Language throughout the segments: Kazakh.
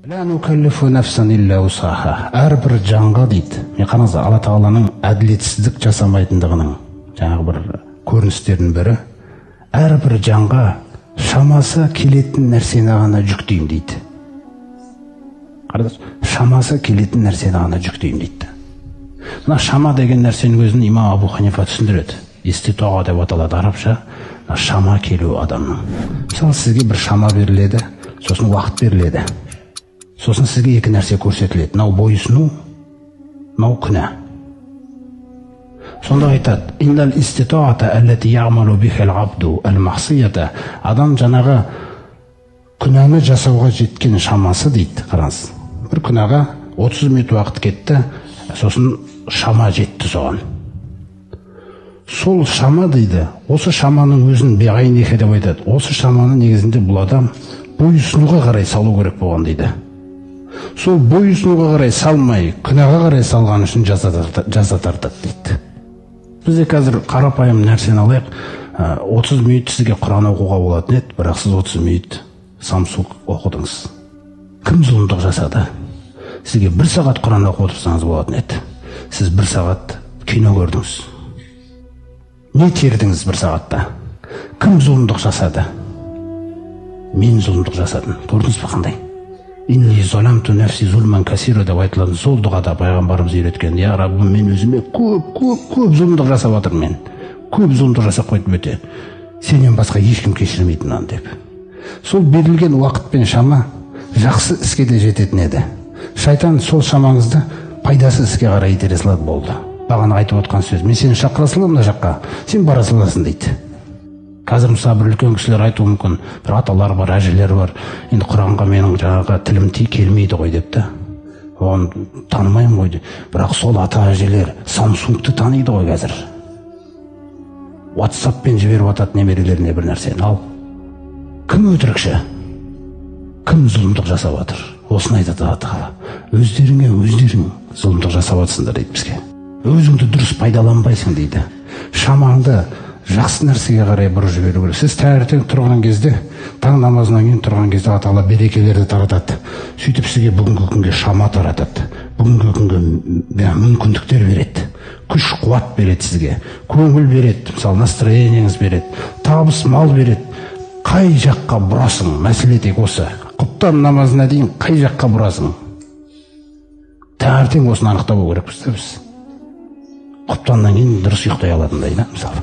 Әрбір жанға дейді. Мен қараңыз, Алла Тағаланың әділетсіздік жасамайтындығының жаңағы бір көріністерінің бірі, әрбір жанға шамасы келетін нәрсені ғана жүктеймін дейді. Қараңыз, шамасы келетін нәрсені ғана жүктеймін дейді. Мына шама деген нәрсенің өзін имам Абу Ханифа түсіндіреді. Иститоға деп аталады арабша. Шама келу адамның. Мысалы, сізге бір шама беріледі, сосын уақыт беріледі. Сосын сізге екі нәрсе көрсетіледі. Мынау бойұсыну, мынау күнә. Сонда айтады: «Иннал иститоата аллати яъмалу бихал абду ал-махсията». Адам жаңағы күнәні жасауға жеткен шамасы дейді. Қараңыз, бір күнәға 30 минут уақыт кетті, сосын шама жетті соған. Сол шама дейді, осы шаманың өзін беғайнихе деп айтады. Осы шаманы негізінде бұл адам бойұсынуға қарай салу керек болған дейді. Сол бойұсынуға қарай салмай, күнәға қарай салған үшін жаза тартады дейді. Бізде қазір қарапайым нәрсені алайық, 30 минут сізге Құран оқуға болатын еді, бірақ сіз 30 минут Samsung оқыдыңыз. Кім зұлымдық жасады? Сізге 1 сағат Құран оқып отырсаңыз болатын еді. Сіз 1 сағат кино көрдіңіз. Не тердіңіз 1 сағатта? Кім зұлымдық жасады? Мен зұлымдық жасадым. Көрдіңіз бе қандай? Инни заламту нафси зулман касира деп айтылады. Сол дұғада пайғамбарымыз үйреткен: «Я Раббым, мен өзіме көп зұлымдық жасап жатырмын мен. Көп зұлымдық жасап қойдым өте. Сенен басқа ешкім кешірмейтін ан» деп. Сол берілген уақыт пен шама жақсы іске де жететін еді. Шайтан сол шамаңызды пайдасы іске қарай итере салады, болды. Бағана айтып отқан сөз: «Мен сені шақыра саламын мына жаққа, сен бара саласың» дейді. Қазір мысалы бір үлкен кісілер айтуы мүмкін: «Bir аталар бар, әжелер бар. Енді Құранға менің жаңағы тілім келмейді ғой» деп та. Оны танымаймын ғой. Бірақ сол ата әжелер Samsung'ты таниды ғой қазір. WhatsApp'пен жіберіп атады немерелеріне бір нәрсені. Ал кім өтірікші? Кім зұлымдық жасап жатыр? Осыны айтады Алла Тағала. Өздерің зұлымдық жасап жатсыңдар дейді бізге. Өзіңді дұрыс пайдаланбайсың дейді. Шамаңды жақсы нәрсеге қарай бұрып жіберу керек. Сіз таңертең тұрған кезде, таң намазынан кейін тұрған кезде Алла Тағала берекелерді таратады. Сөйтіп сізге бүгінгі күнге шама таратады. Бүгінгі күнге мүмкіндіктер береді. Күш, қуат береді сізге. Көңіл береді, мысалы настроениеңіз береді. Табыс, мал береді. Қай жаққа бұрасың? Мәселе тек осы. Құптан намазына дейін қай жаққа бұрасың? Таңертең осыны анықтау керекпіз біз. Құптаннан кейін дұрыс ұйықтай алатындай, мысалы.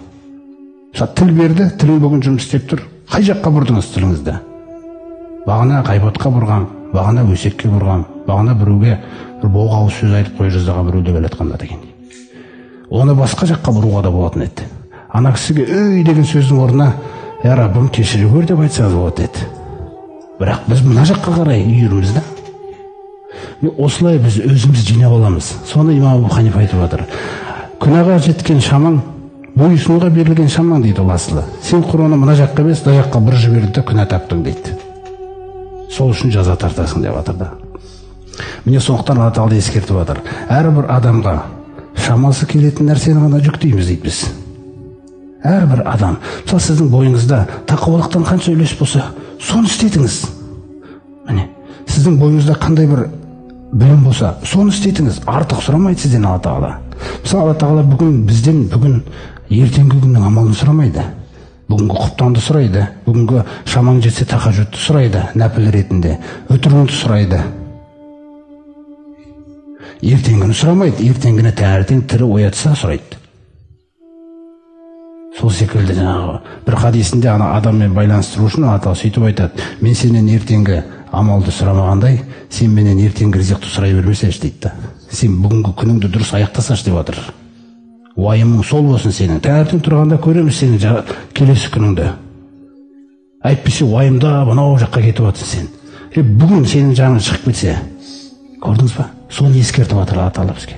Тіл берді, тілің бүгін жұмыс істеп тұр. Қай жаққа бұрдыңыз тіліңізді? Бағана ғайбатқа бұрған, бағана өсекке бұрған, бағана біреуге бір боғауыз сөз айтып қой жаздаған біреуді келетқанда деген. Оны басқа жаққа бұруға да болатын еді. Ана кісіге өй деген сөздің орнына «Я Раббым, кешіре көр» деп айтсаңыз болады еді. Бірақ біз мына жаққа қарай үйіріміз да. Осылай біз өзіміз жинап аламыз. Соны имам Абу Ханифа айтып жатыр. Күнәға жеткен шамаң бойұсынуға берілген шамаң дейді ол асылы. Сен Құраны мына жаққа емес, мына жаққа бір жіберді, күнә таптың дейді. Сол үшін жаза тартасың деп жатыр да. Міне сондықтан Алла Тағала ескертіп жатыр. Әрбір адамға шамасы келетін нәрсені ғана жүктейміз дейді біз. Әрбір адам, мысалы сіздің бойыңызда тақуалықтан қанша үлес болса, соны істетіңіз. Міне, сіздің бойыңызда қандай бір білім болса, соны істетіңіз. Артық сұрамайды сізден Алла Тағала. Мысалы Алла Тағала бізден ертеңгі күннің амалын сұрамайды. Бүгінгі құптанды сұрайды. Бүгінгі шамаң жетсе тахажжудты сұрайды, нәпіл ретінде. Өтірігіңді сұрайды. Ертеңгіні сұрамайды. Ертеңгіні таңертең тірі оятса сұрайды. Сол секілді жаңағы бір хадисінде адаммен байланыстыру үшін Алла Тағала сөйтіп айтады: «Мен сенен ертеңгі амалды сұрамағандай, сен менен ертеңгі ризықты сұрай бермесеңші» дейді. Сен бүгінгі күніңді дұрыс аяқтасаңшы деп жатыр. Уайымың сол болсын сенің. Таңертең тұрғанда көреміз сенің келесі күніңді. Әйтпесе уайымда мынау жаққа кетіп жатсың сен. Бүгін сенің жаның шығып кетсе, көрдіңіз ба? Соны ескертіп жатыр Алла Тағала бізге.